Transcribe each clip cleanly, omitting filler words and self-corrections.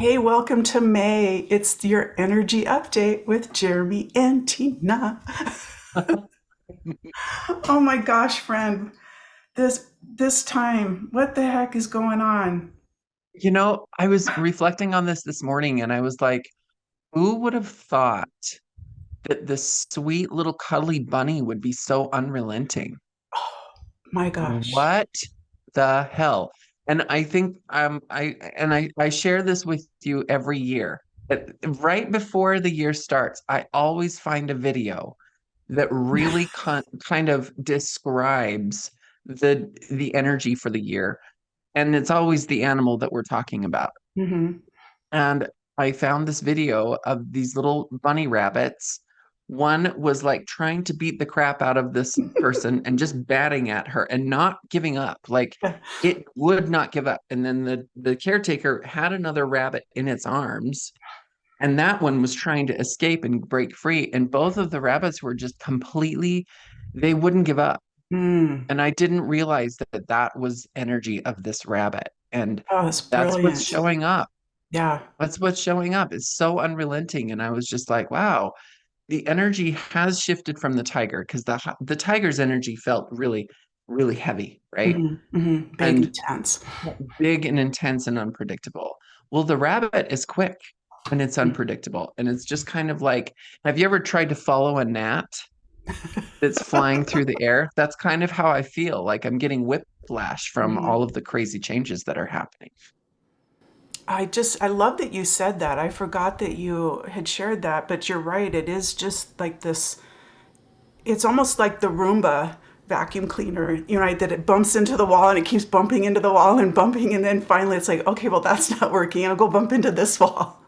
Hey, welcome to May. It's your energy update with Jeremy and Tina. Oh my gosh, friend. This time, what the heck is going on? I was reflecting on this morning and I was like, who would have thought that this sweet little cuddly bunny would be so unrelenting? My gosh. What the hell? And I think I share this with you every year. Right before the year starts, I always find a video that really kind of describes the energy for the year, and it's always the animal that we're talking about. Hmm. And I found this video of these little bunny rabbits. One was like trying to beat the crap out of this person and just batting at her and not giving up. Like it would not give up. And then the caretaker had another rabbit in its arms, and that one was trying to escape and break free. And both of the rabbits were just completely, they wouldn't give up. Mm. And I didn't realize that that was energy of this rabbit. And Oh, that's that's what's brilliant. showing up. Yeah. That's what's showing up. It's so unrelenting. And I was just like, wow, the energy has shifted from the tiger because the tiger's energy felt really, really heavy, right? Hmm. Hmm. Big And intense. big and intense and unpredictable. Well, the rabbit is quick and it's unpredictable. And it's just kind of like, have you ever tried to follow a gnat that's flying through the air? That's kind of how I feel. Like I'm getting whiplash from Mhm. all of the crazy changes that are happening. I love that you said that. I forgot that you had shared that, but you're right. It is just like this. It's almost like the Roomba vacuum cleaner, right? That it bumps into the wall and it keeps bumping into the wall and bumping. And then finally it's like, okay, well, that's not working. I'll go bump into this wall.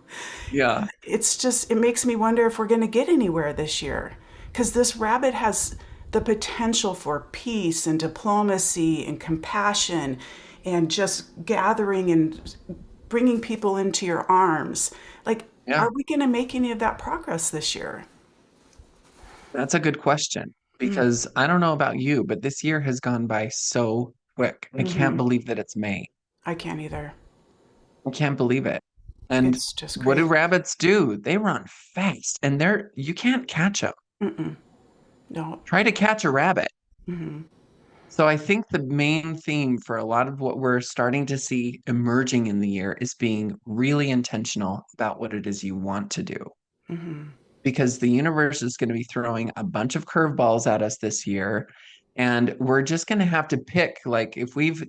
Yeah. It's just, it makes me wonder if we're going to get anywhere this year. Because this rabbit has the potential for peace and diplomacy and compassion and just gathering and bringing people into your arms. Like, Yeah. are we going to make any of that progress this year? That's a good question Mm. because I don't know about you, but this year has gone by so quick. I can't Hmm. believe that it's May. I can't either. I can't believe it. And It's just what do crazy. rabbits do? They run fast and you can't catch them. Mm-mm. No. Try to catch a rabbit. Hmm. So I think the main theme for a lot of what we're starting to see emerging in the year is being really intentional about what it is you want to do. Hmm. Because the universe is going to be throwing a bunch of curveballs at us this year, and we're just going to have to pick, like, if we've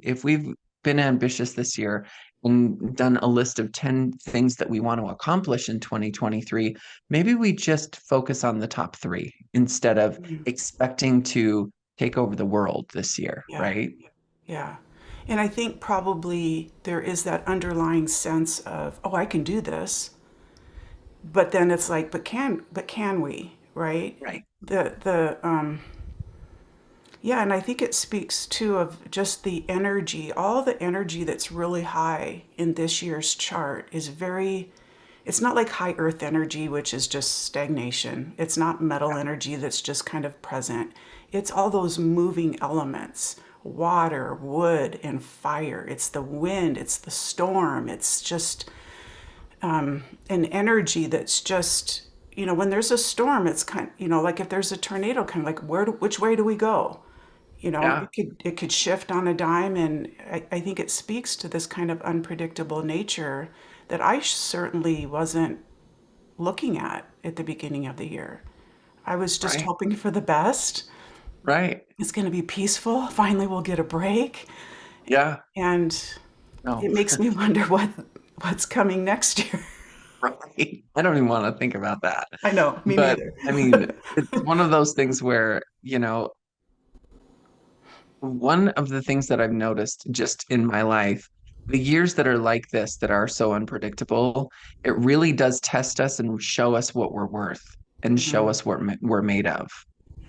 been ambitious this year and done a list of 10 things that we want to accomplish in 2023, maybe we just focus on the top 3 instead of Hmm. expecting to take over the world this year, Yeah. right? Yeah. And I think probably there is that underlying sense of, oh, I can do this. But then it's like, but can we, right? Right. Yeah, and I think it speaks too of just the energy, all the energy that's really high in this year's chart is very, it's not like high earth energy, which is just stagnation. It's not metal energy that's just kind of present. It's all those moving elements, water, wood, and fire. It's the wind, it's the storm. It's just an energy that's just, when there's a storm, it's kind, like if there's a tornado, kind of like which way do we go? Yeah. It could shift on a dime, and I think it speaks to this kind of unpredictable nature that I certainly wasn't looking at the beginning of the year. I was just Right. hoping for the best. Right. It's going to be peaceful. Finally, we'll get a break, Yeah. and No. it makes me wonder what's coming next year. Right. I don't even want to think about that. I know, me But neither. I mean, it's one of those things where, one of the things that I've noticed just in my life, the years that are like this, that are so unpredictable, it really does test us and show us what we're worth and show Hmm. us what we're made of.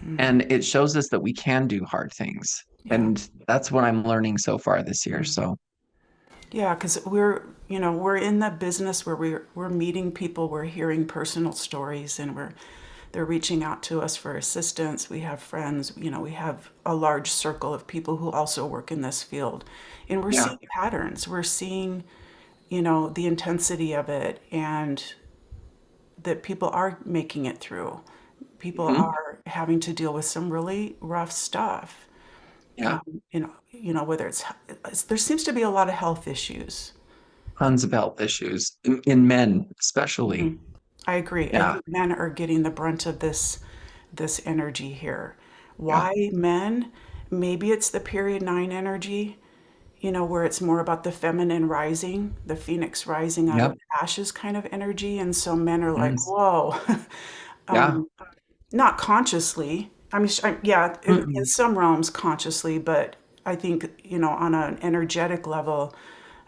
Hmm. And it shows us that we can do hard things. Yeah. And that's what I'm learning so far this year. Mm. So, Yeah, because we're in the business where we're meeting people, we're hearing personal stories, and they're reaching out to us for assistance. We have friends, we have a large circle of people who also work in this field, and we're yeah, seeing patterns. We're seeing the intensity of it, and that people are making it through. People Mhm. are having to deal with some really rough stuff. Yeah, Whether there seems to be a lot of health issues. tons of health issues in men, especially. Mhm. I agree. I Yeah, think men are getting the brunt of this energy here. yeah, Why men? Maybe it's the period 9 energy, where it's more about the feminine rising, the phoenix rising out of yep, ashes kind of energy. And so men are like, mm, whoa, yeah. not consciously. I mean, yeah, in Mm-mm. some realms consciously, but I think, on an energetic level,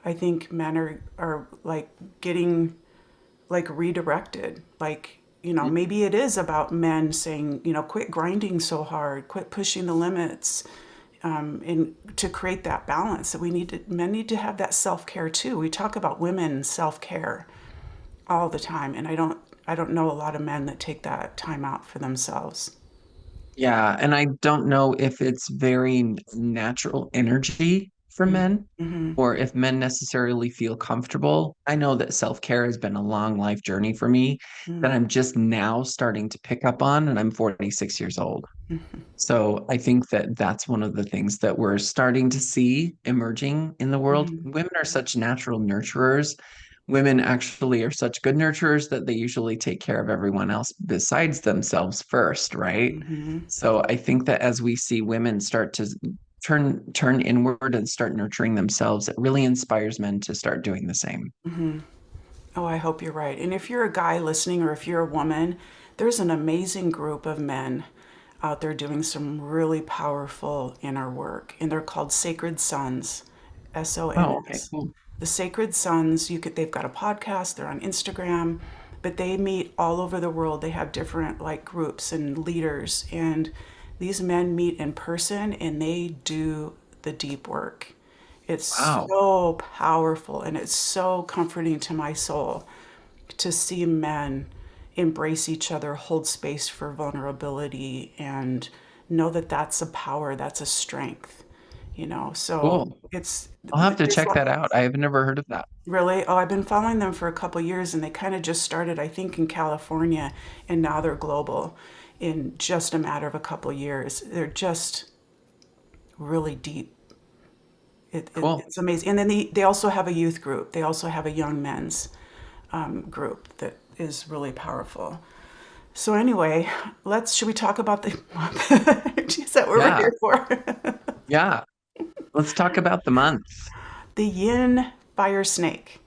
I think men are like getting like redirected. Like, maybe it is about men saying, quit grinding so hard, quit pushing the limits, and to create that balance that men need to have that self-care too. We talk about women self-care all the time, and I don't know a lot of men that take that time out for themselves. Yeah, and I don't know if it's very natural energy for men Mm-hmm. or if men necessarily feel comfortable. I know that self-care has been a long life journey for me that I'm just now starting to pick up on, and I'm 46 years old. So I think that that's one of the things that we're starting to see emerging in the world. Mm-hmm. Women are such natural nurturers. Women actually are such good nurturers that they usually take care of everyone else besides themselves first, right? Mm-hmm. So I think that as we see women start to turn inward and start nurturing themselves, it really inspires men to start doing the same. Mm-hmm. Oh, I hope you're right. And if you're a guy listening or if you're a woman, there's an amazing group of men out there doing some really powerful inner work, and they're called Sacred Sons, Oh, okay, SONS. cool. The Sacred Sons, they've got a podcast, they're on Instagram, but they meet all over the world. They have different like groups and leaders, and these men meet in person and they do the deep work. It's Wow. so powerful and it's so comforting to my soul to see men embrace each other, hold space for vulnerability, and know that that's a power, that's a strength, So Cool. it's I'll have to there's check that out. I have never heard of that. really, oh, I've been following them for a couple years, and they kind of just started, I think, in California, and now they're global in just a matter of a couple years. They're just really deep. Cool. It's amazing. And then they also have a youth group. They also have a young men's group that is really powerful. So anyway, should we talk about the energies that we're Yeah. here for? Yeah. Let's talk about the month. The yin fire snake.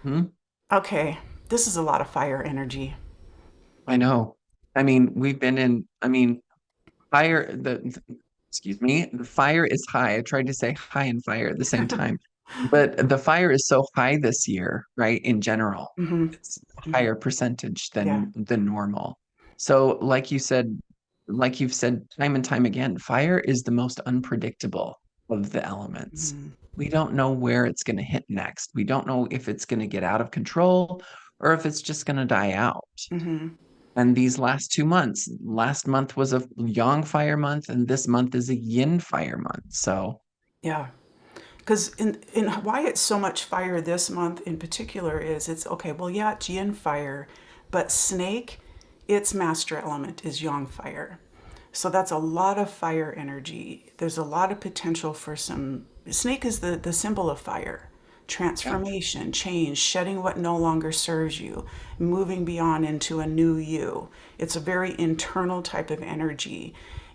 Hmm? Okay, this is a lot of fire energy. I know. I mean, we've been in, I mean, fire, excuse me, the fire is high. I tried to say high and fire at the same time, but the fire is so high this year, right? In general, Hmm. it's a higher percentage Yeah. than normal. So, like you've said time and time again, fire is the most unpredictable of the elements. Hmm. We don't know where it's going to hit next. We don't know if it's going to get out of control or if it's just going to die out. Hmm. And these last 2 months, last month was a yang fire month, and this month is a yin fire month. So, Yeah. Because in why it's so much fire this month in particular is it's okay, well, yeah, it's yin fire, but snake, its master element is yang fire. So that's a lot of fire energy. There's a lot of potential for some. Snake is the symbol of fire, yeah. transformation, change, shedding what no longer serves you, moving beyond into a new you. It's a very internal type of energy.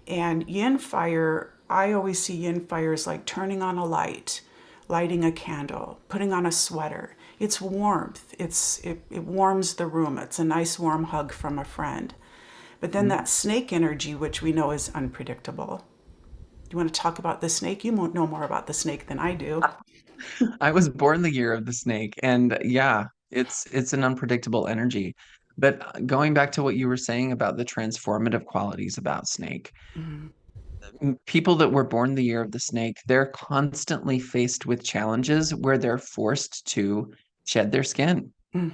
And yin fire, I always see yin fire as like turning on a light, lighting a candle, putting on a sweater. It's warmth. It warms the room. It's a nice warm hug from a friend. But then Mhm. that snake energy, which we know is unpredictable. You want to talk about the snake? You know more about the snake than I do. I was born the year of the snake, and yeah, it's an unpredictable energy. But going back to what you were saying about the transformative qualities about snake, Mm-hmm. people that were born the year of the snake, they're constantly faced with challenges where they're forced to shed their skin. Mm.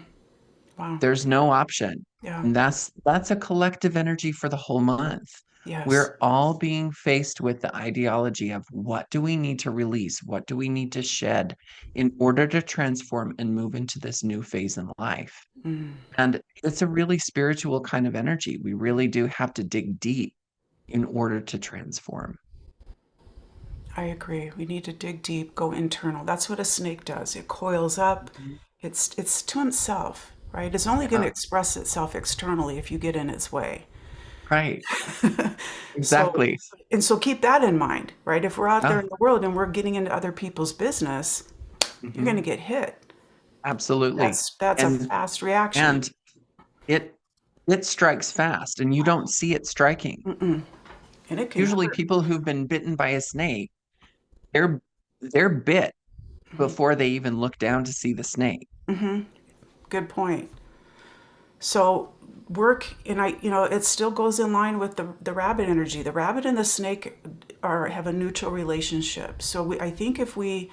Wow. There's no option. Yeah. And that's a collective energy for the whole month. Yes. We're all being faced with the ideology of what do we need to release? What do we need to shed in order to transform and move into this new phase in life? Mm, And it's a really spiritual kind of energy. We really do have to dig deep in order to transform. I agree. We need to dig deep, go internal. That's what a snake does. It coils up. Mhm. It's to himself, right? It's only going to Yeah, express itself externally if you get in its way. right. So, Exactly. and so keep that in mind, right? If we're out there Yeah. in the world and we're getting into other people's business, you're going to Mhm. get hit. Absolutely. That's a And fast reaction. and it it strikes fast and you don't see it striking. Mm-mm. And it can Usually hurt. people who've been bitten by a snake, they're they're bit before they even look down to see the snake. Hmm. Good point. So work, and it still goes in line with the rabbit energy. The rabbit and the snake have a neutral relationship. So I think if we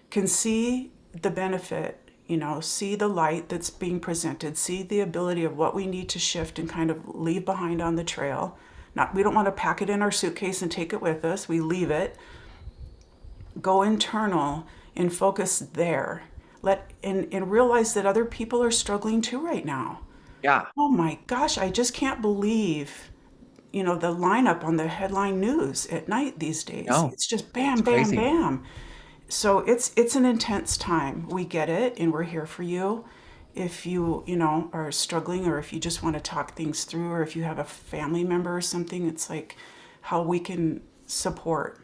can see the benefit, see the light that's being presented, see the ability of what we need to shift and kind of leave behind on the trail. Not, we don't want to pack it in our suitcase and take it with us. We leave it, go internal and focus there. And realize that other people are struggling too right now. Yeah. Oh my gosh, I just can't believe, the lineup on the headline news at night these days. No, It's just it's bam, bam, crazy. bam. So it's an intense time. We get it, and we're here for you. If you are struggling, or if you just want to talk things through, or if you have a family member or something, it's like how we can support.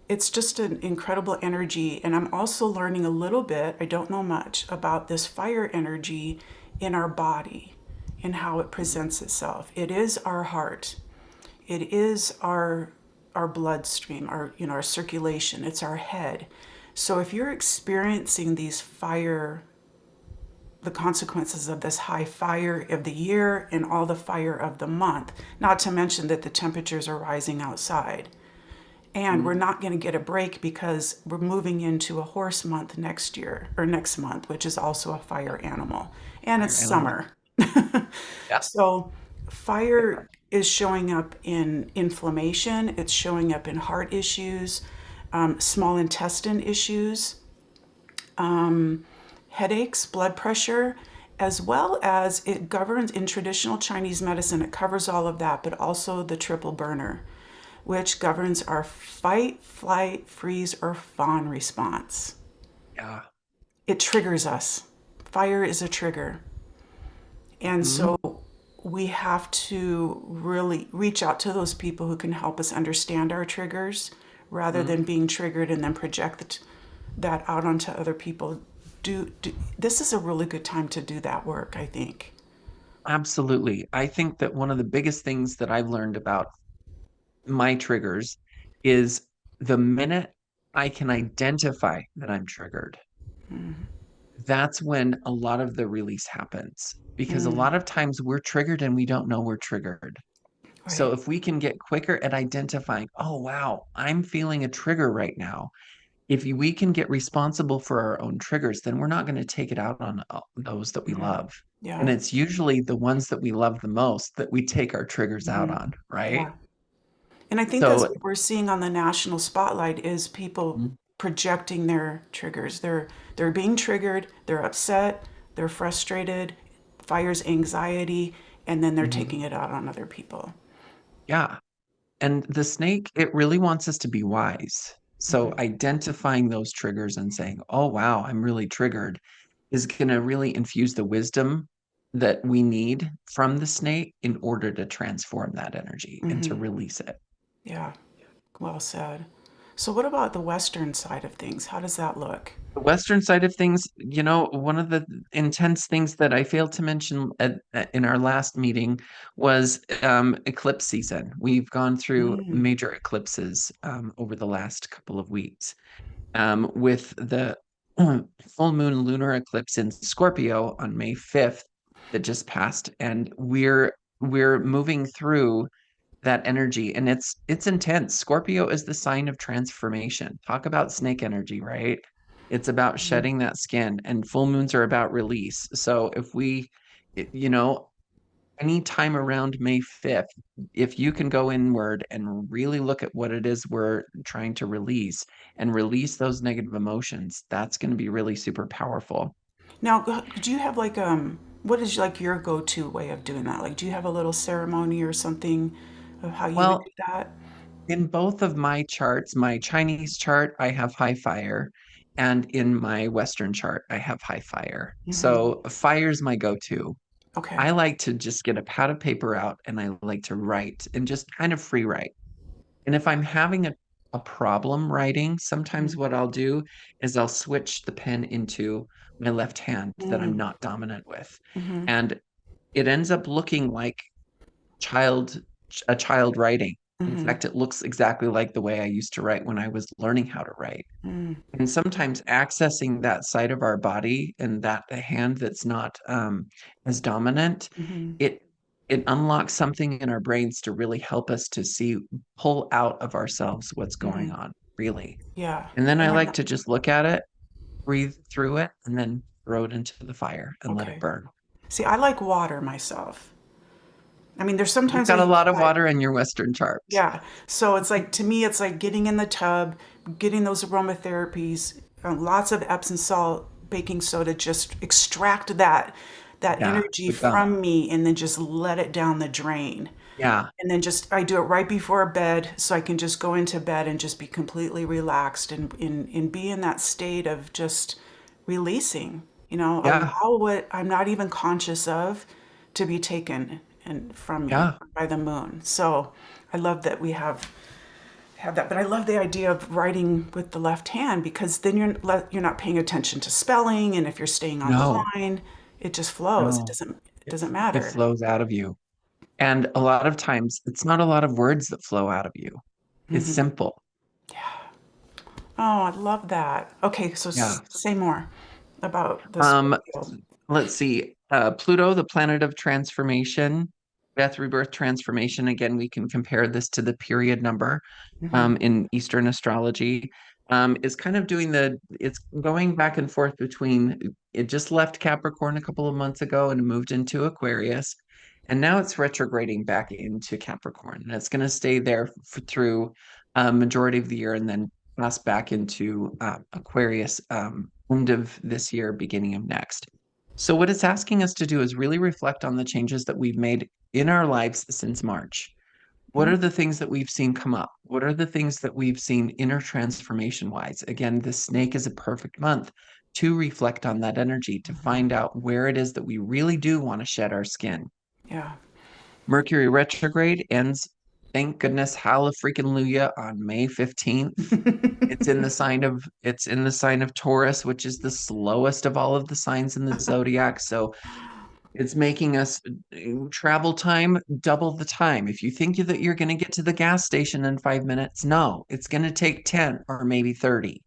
It's just an incredible energy. And I'm also learning a little bit, I don't know much, about this fire energy in our body and how it presents itself. It is our heart. It is our bloodstream, our circulation. It's our head. So if you're experiencing these the consequences of this high fire of the year and all the fire of the month, not to mention that the temperatures are rising outside, and we're Mhm. not going to get a break because we're moving into a horse month next year or next month, which is also a fire animal. And it's Fire animal. summer. Yeah. So, Yeah. fire is showing up in inflammation, it's showing up in heart issues, small intestine issues, headaches, blood pressure, as well as it governs in traditional Chinese medicine. It covers all of that, but also the triple burner, which governs our fight, flight, freeze, or fawn response. Yeah. It triggers us. Fire is a trigger. And Mhm. so we have to really reach out to those people who can help us understand our triggers rather Mhm. than being triggered and then project that out onto other people. This is a really good time to do that work, I think. Absolutely. I think that one of the biggest things that I've learned about my triggers is the minute I can identify that I'm triggered, that's when a lot of the release happens. Because a Mm, lot of times we're triggered and we don't know we're triggered. So right. if we can get quicker at identifying, oh, wow, I'm feeling a trigger right now. If we can get responsible for our own triggers, then we're not going to take it out on those that we Mm, love. And yeah. it's usually the ones that we love the most that we take our triggers out Hmm. on, right? Yeah. And I think that's So, what we're seeing on the national spotlight is people mm, projecting their triggers. They're being triggered, they're upset, they're frustrated, fires anxiety, and then they're mhm, taking it out on other people. yeah. And the snake, it really wants us to be wise. So Hmm. identifying those triggers and saying, oh, wow, I'm really triggered is going to really infuse the wisdom that we need from the snake in order to transform that energy and to Hmm. release it. Yeah, well said. So what about the Western side of things? How does that look? The Western side of things, one of the intense things that I failed to mention in our last meeting was eclipse season. We've gone through Mm. major eclipses over the last couple of weeks. With the full moon lunar eclipse in Scorpio on May 5th that just passed, and we're moving through that energy, and it's intense. Scorpio is the sign of transformation. Talk about snake energy, right? It's about Mhm. shedding that skin, and full moons are about release. So if we, it- you know, anytime around May 5th, if you can go inward and really look at what it is we're trying to release and release those negative emotions, that's going to be really super powerful. Now, do you have like what is like your go-to way of doing that? Like, do you have a little ceremony or something of how you would Well, do that? in both of my charts, my Chinese chart, I have high fire, and in my Western chart, I have high fire. Hmm. So fire's my go-to. Okay. I like to just get a pad of paper out and I like to write and just kind of free write. And if I'm having a problem writing, sometimes what I'll do is I'll switch the pen into my left hand that I'm not dominant with. Mm-hmm. And it ends up looking like child a child writing. In Mm-hmm. fact, it looks exactly like the way I used to write when I was learning how to write. And sometimes accessing that side of our body and that the hand that's not as dominant, Mm-hmm. it it unlocks something in our brains to really help us to see, pull out of ourselves what's going Mm-hmm. on, really. Yeah. And then I And like then, to just look at it, breathe through it, and then throw it into the fire and let it okay. burn. See, I like water myself. I mean, there's You've sometimes I got a use lot of fire. water in your Western chart. Yeah. So it's like, to me, it's like getting in the tub, getting those aromatherapies, lots of Epsom salt, baking soda, just extract that Yeah, energy the gunk. from me and then just let it down the drain. Yeah, And then just I do it right before bed so I can just go into bed and just be completely relaxed and be in that state of just releasing, yeah, allow what I'm not even conscious of to be taken and from me yeah. by the moon. So I love that we have that, but I love the idea of writing with the left hand because then you're not paying attention to spelling, and if you're staying on the No, line, it just flows. It no. doesn't It matter. flows out of you. And a lot of times, it's not a lot of words that flow out of you. It's Hmm. simple. Oh, I love that. Okay, so Yeah. say more about the Um, Scorpio. let's see. Pluto, the planet of transformation, death, rebirth, transformation. Again, we can compare this to the period number Hmm. in Eastern astrology. Is kind of doing it's going back and forth between, it just left Capricorn a couple of months ago and moved into Aquarius. And now it's retrograding back into Capricorn. And it's going to stay there through a majority of the year and then pass back into Aquarius end of this year, beginning of next. So, what it's asking us to do is really reflect on the changes that we've made in our lives since March. What are the things that we've seen come up? What are the things that we've seen inner transformation wise? Again, the snake is a perfect month to reflect on that energy, to find out where it is that we really do want to shed our skin. Yeah. Mercury retrograde ends, thank goodness, hallelujah, on May 15th. It's in the sign of Taurus, which is the slowest of all of the signs in the zodiac. So it's making us travel time double the time. If you think that you're going to get to the gas station in 5 minutes, no, it's going to take 10 or maybe 30.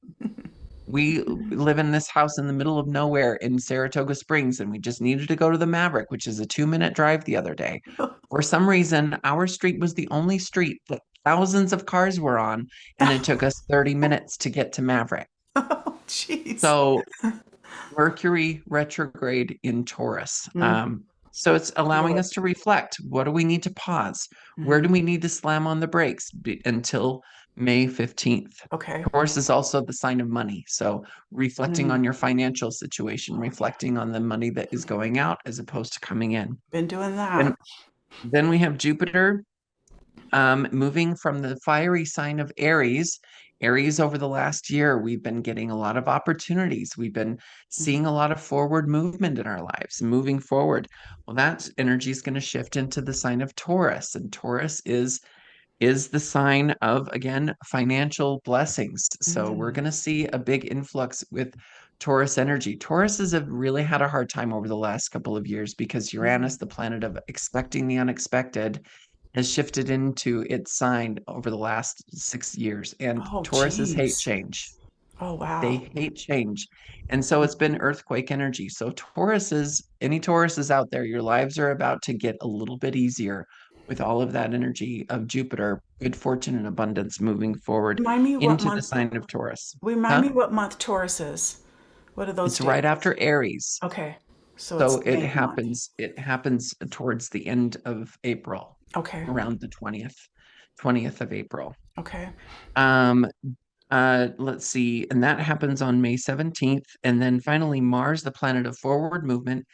We live in this house in the middle of nowhere in Saratoga Springs, and we just needed to go to the Maverick, which is a 2-minute drive the other day. For some reason, our street was the only street that thousands of cars were on, and it took us 30 minutes to get to Maverick. Oh, jeez. So Mercury retrograde in Taurus. Mm, So it's feel allowing it. us to reflect. What do we need to pause? Where Hmm. do we need to slam on the brakes until May 15th? Okay. Taurus is also the sign of money. So reflecting Mm. on your financial situation, Oh, yeah. reflecting on the money that is going out as opposed to coming in. Been doing And that. then we have Jupiter moving from the fiery sign of Aries. Aries, over the last year, we've been getting a lot of opportunities. We've been seeing a lot of forward movement in our lives, moving forward. Well, that energy is going to shift into the sign of Taurus, and Taurus is the sign of, again, financial blessings. So we're Mm-hmm. going to see a big influx with Taurus energy. Tauruses have really had a hard time over the last couple of years because Hmm. Uranus, the planet of expecting the unexpected, has shifted into its sign over the last 6 years. And Oh, Tauruses hate jeez. change. Oh, They wow. hate change. And so it's been earthquake energy. So any Tauruses out there, your lives are about to get a little bit easier with all of that energy of Jupiter, good fortune and abundance moving forward Remind me what into the month. sign of Taurus. Remind Huh? me what month Taurus is. What are those It's right dates? after Aries. Okay. So So it's May month. it happens towards the end of April, Okay. around the 20th of April. Okay. Um, let's see, and that happens on May 17th. And then finally, Mars, the planet of forward movement,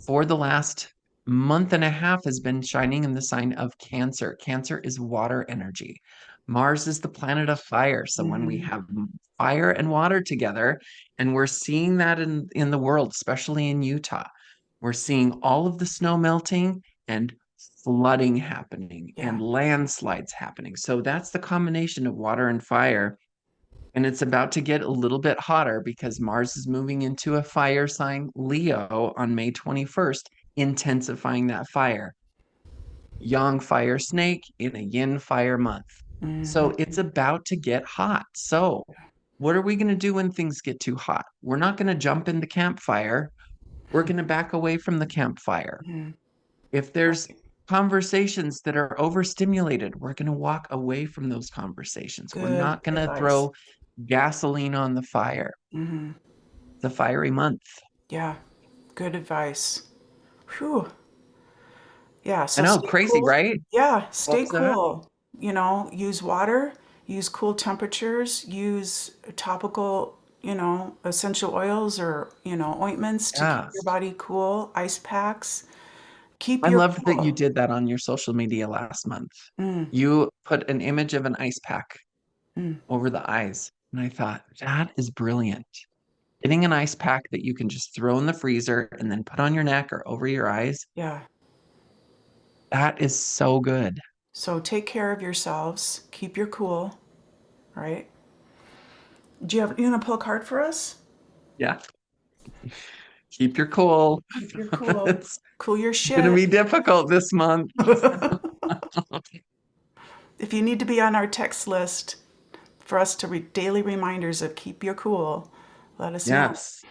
for the last month and a half has been shining in the sign of Cancer. Cancer is water energy. Mars is the planet of fire. So when we Mm, have fire and water together, and we're seeing that in the world, especially in Utah, we're seeing all of the snow melting and flooding happening and yeah. landslides happening. So that's the combination of water and fire. And it's about to get a little bit hotter because Mars is moving into a fire sign, Leo, on May 21st, intensifying that fire. Yang fire snake in a yin fire month. So Hmm. it's about to get hot. So, what are we going to do when things get too hot? We're not going to jump in the campfire. We're going to back away from the campfire. Hmm. If there's Right. conversations that are overstimulated, we're going to walk away from those conversations. We're Good not going to advice. throw gasoline on the fire. Hmm. The fiery month. Yeah. Good advice. Whew. Yeah. I So know, stay crazy, cool. right? Yeah. Stay What's that? cool. Use water, use cool temperatures, use topical, essential oils or, ointments to keep your Yes. body cool, ice packs. Keep I your loved that you cool. did that on your social media last month. Mm, You put an image of an ice pack mm, over the eyes. And I thought, that is brilliant. Getting an ice pack that you can just throw in the freezer and then put on your neck or over your eyes. yeah. That is so good. So take care of yourselves. Keep your cool, right? You want to pull a card for us? Yeah. Keep your cool. Keep your cool. It's Cool your going to shit. be difficult this month. If you need to be on our text list for us to daily reminders of keep your cool, let us know. Yes.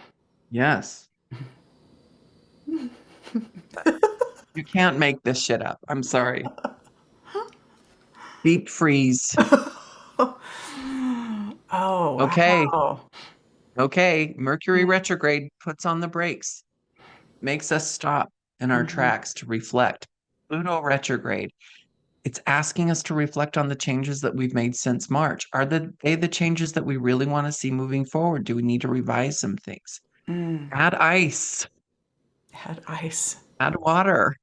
Yes. You can't make this shit up. I'm sorry. Deep freeze. Oh, Okay. wow. Okay. Mercury Mm, retrograde puts on the brakes, makes us stop in our mhm, tracks to reflect. Pluto retrograde, it's asking us to reflect on the changes that we've made since March. Are they the changes that we really want to see moving forward? Do we need to revise some things? mm. Add ice, Had ice. add water.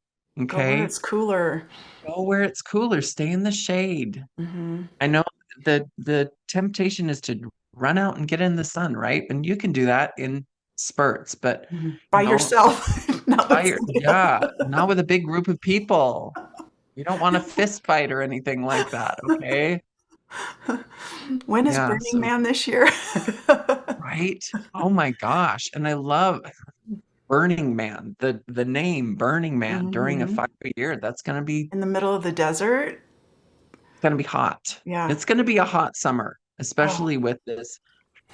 Go where Okay. it's cooler. Go where it's cooler. Stay in the shade. Hmm. I know the temptation is to run out and get in the sun, right? And you can do that in spurts, but Hmm. By don't yourself. Not with tire. somebody Yeah, not with a big group of people. You don't want a fist fight or anything like that, okay? else. When is Yeah, Burning so Man this year? right? Oh my gosh. And I love Burning Man, the name Burning Man during a Hmm. fire year. That's In the middle of the desert? gonna be hot. Yeah. It's gonna be a hot summer, Oh, especially with this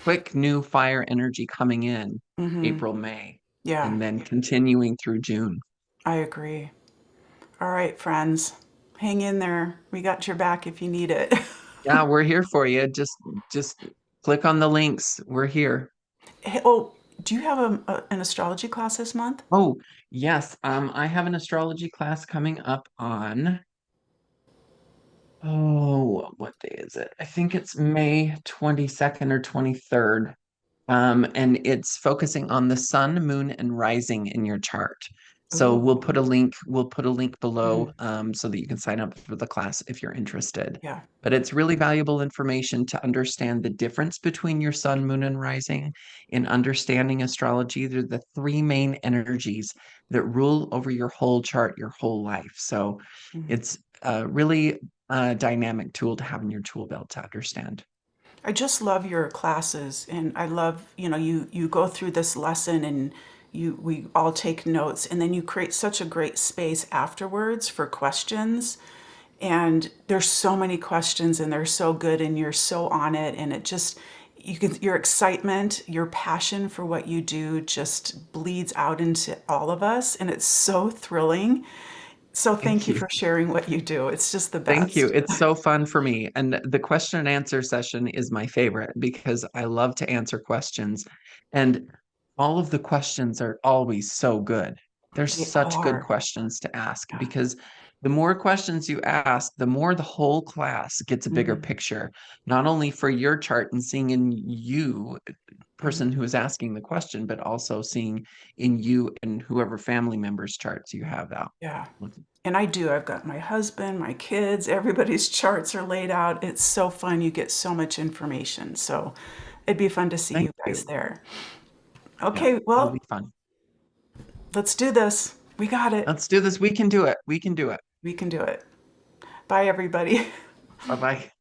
quick new fire energy coming in hmm. April, May, Yeah, and then continuing through June. I agree. All right, friends. Hang in there. We got your back if you need it. Yeah, we're here for you. Just click on the links. We're here. Hey, oh, do you have an astrology class this month? Oh, yes. I have an astrology class coming up on, oh, what day is it? I think it's May 22nd or 23rd. And it's focusing on the sun, moon, and rising in your chart. So Ooh, we'll put a link below mm, so that you can sign up for the class if you're interested. yeah. But it's really valuable information to understand the difference between your sun, moon, and rising in understanding astrology. They're the three main energies that rule over your whole chart, your whole life. So Mhm. it's a really dynamic tool to have in your tool belt to understand. I just love your classes, and I love, you go through this lesson and we all take notes, and then you create such a great space afterwards for questions. And there's so many questions and they're so good and you're so on it, and it just your excitement, your passion for what you do just bleeds out into all of us, and it's so thrilling. So thank Thank you you. for sharing what you do. It's just the Thank you. best. It's so fun for me. And the question and answer session is my favorite because I love to answer questions. And all of the questions are always so good. They're They such good are. questions to ask Yeah. because the more questions you ask, the more the whole class gets a bigger Mhm. picture, not only for your chart and seeing in you, Mhm. person who is asking the question, but also seeing in you and whoever family members' charts you have out. Yeah. And I do. I've got my husband, my kids, everybody's charts are laid out. It's so fun. You get so much information. So it'd be fun to see Thank you guys you. there. Yeah, Okay, it'll be well, fun. let's do this. We got it. Let's do this. We can do it. We can do it. We can do it. Bye, everybody. Bye bye.